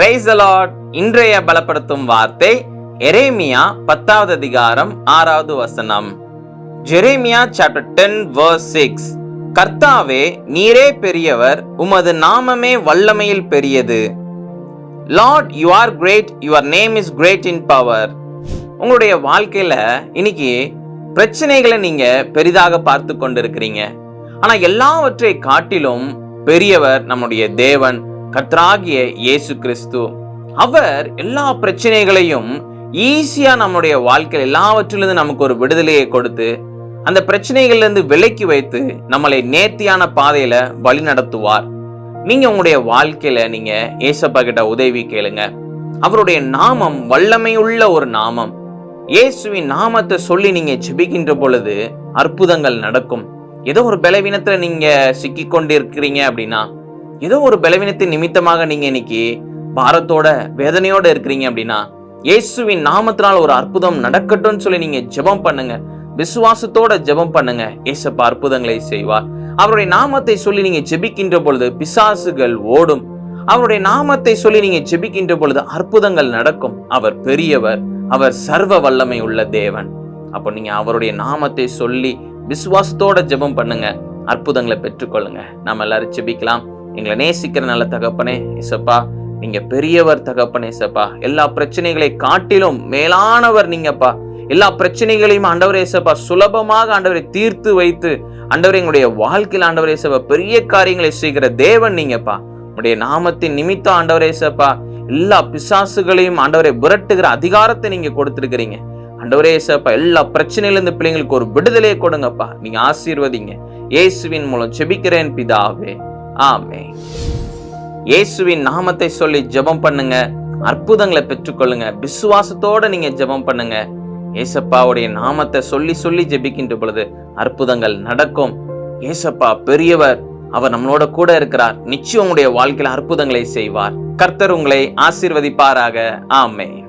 Praise the Lord. இன்றைய பலப்படுத்தும் வார்த்தை எரேமியா 10வது அதிகாரம் 6வது வசனம். Jeremiah chapter 10 verse 6. கர்த்தாவே, நீரே பெரியவர், உமது நாமமே வல்லமையில் பெரியது. Lord, you are great, your name is great in power. உங்களுடைய வாழ்க்கையில இன்னைக்கு பிரச்சனைகளை நீங்க பெரிதாக பார்த்து கொண்டிருக்கிறீங்க. ஆனா எல்லாவற்றை காட்டிலும் பெரியவர் நம்முடைய தேவன், கர்த்தராகிய இயேசு கிறிஸ்து. அவர் எல்லா பிரச்சனைகளையும் ஈஸியா நம்முடைய வாழ்க்கையில் எல்லாவற்றிலிருந்து நமக்கு ஒரு விடுதலையை கொடுத்து அந்த பிரச்சனைகள்ல இருந்து விலக்கி வைத்து நம்மளை நேர்த்தியான பாதையில வழி நடத்துவார். நீங்க உங்களுடைய வாழ்க்கையில நீங்க ஏசப்பா கிட்ட உதவி கேளுங்க. அவருடைய நாமம் வல்லமையுள்ள ஒரு நாமம். இயேசுவின் நாமத்தை சொல்லி நீங்க ஜெபிக்கின்ற பொழுது அற்புதங்கள் நடக்கும். ஏதோ ஒரு பலவீனத்துல நீங்க சிக்கி கொண்டு இருக்கிறீங்க அப்படின்னா, ஏதோ ஒரு பலவீனத்தின் நிமித்தமாக நீங்க இன்னைக்கு பாரத்தோட வேதனையோட இருக்கிறீங்க அப்படின்னா, இயேசுவின் நாமத்தினால் ஒரு அற்புதம் நடக்கட்டும் சொல்லி நீங்க ஜெபம் பண்ணுங்க. விசுவாசத்தோட ஜெபம் பண்ணுங்க. ஏசப்பா அற்புதங்களை செய்வார். அவருடைய நாமத்தை சொல்லி நீங்க ஜெபிக்கின்ற பொழுது பிசாசுகள் ஓடும். அவருடைய நாமத்தை சொல்லி நீங்க ஜெபிக்கின்ற பொழுது அற்புதங்கள் நடக்கும். அவர் பெரியவர், அவர் சர்வ வல்லமை உள்ள தேவன். அப்போ நீங்க அவருடைய நாமத்தை சொல்லி விசுவாசத்தோட ஜெபம் பண்ணுங்க, அற்புதங்களை பெற்றுக்கொள்ளுங்க. நாம எல்லாரும் ஜெபிக்கலாம். எங்களை நேசிக்கிற நல்ல தகப்பனே இசப்பா, நீங்க பெரியவர் தகப்பனே இசப்பா. எல்லா பிரச்சனைகளை காட்டிலும் மேலானவர் நீங்கப்பா. எல்லா பிரச்சனைகளையும் ஆண்டவரே இசப்பா சுலபமாக ஆண்டவரை தீர்த்து வைத்து ஆண்டவரே எங்களுடைய வாழ்க்கையில் ஆண்டவரே இசப்பா பெரிய காரியங்களை செய்கிற தேவன் நீங்கப்பா. உடைய நாமத்தின் நிமித்தம் ஆண்டவரே இசப்பா எல்லா பிசாசுகளையும் ஆண்டவரை விரட்டுகிற அதிகாரத்தை நீங்க கொடுத்திருக்கிறீங்க. ஆண்டவரே இசப்பா எல்லா பிரச்சனையில இருந்து பிள்ளைங்களுக்கு ஒரு விடுதலையை கொடுங்கப்பா. நீங்க ஆசீர்வதிங்க. இயேசுவின் மூலம் ஜெபிக்கிறேன் பிதாவே, ஆமென். இயேசுவின் நாமத்தை சொல்லி ஜெபம் பண்ணுங்க, அற்புதங்களை பெற்றுக்கொள்ளுங்க. விசுவாசத்தோட நீங்க ஜெபம் பண்ணுங்க. ஏசப்பாவுடைய நாமத்தை சொல்லி சொல்லி ஜெபிக்கின்ற பொழுது அற்புதங்கள் நடக்கும். ஏசப்பா பெரியவர், அவர் நம்மளோட கூட இருக்கிறார். நிச்சயம் உங்களுடைய வாழ்க்கையில அற்புதங்களை செய்வார். கர்த்தர் உங்களை ஆசீர்வதிப்பாராக. ஆமென்.